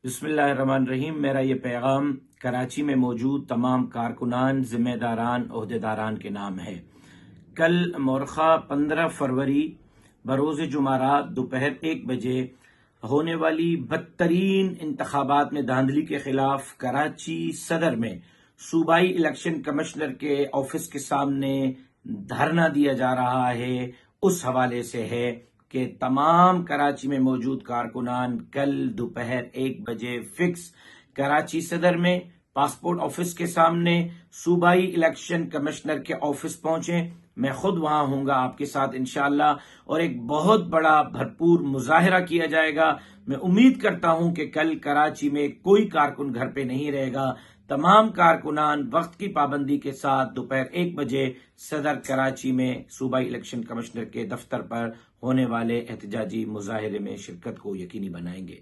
बिस्मिल्लाहिर्रहमानिर्रहीम। मेरा ये पैगाम कराची में मौजूद तमाम कारकुनान, जिम्मेदारान, ओहदेदारान के नाम है। कल मोरखा 15 फरवरी बरोज़ जुमारात दोपहर 1 बजे होने वाली बदतरीन इंतखाबात में धांधली के खिलाफ कराची सदर में सूबाई इलेक्शन कमिश्नर के ऑफिस के सामने धरना दिया जा रहा है। उस हवाले से है कि तमाम कराची में मौजूद कारकुनान कल दोपहर 1 बजे फिक्स कराची सदर में पासपोर्ट ऑफिस के सामने सूबाई इलेक्शन कमिश्नर के ऑफिस पहुंचे। मैं खुद वहां हूंगा आपके साथ इंशाअल्लाह, और एक बहुत बड़ा भरपूर मुजाहिरा किया जाएगा। मैं उम्मीद करता हूं कि कल कराची में कोई कारकुन घर पे नहीं रहेगा। तमाम कारकुनान वक्त की पाबंदी के साथ दोपहर 1 बजे सदर कराची में सूबाई इलेक्शन कमिश्नर के दफ्तर पर होने वाले एहतजाजी मुजाहिरे में शिरकत को यकीनी बनाएंगे।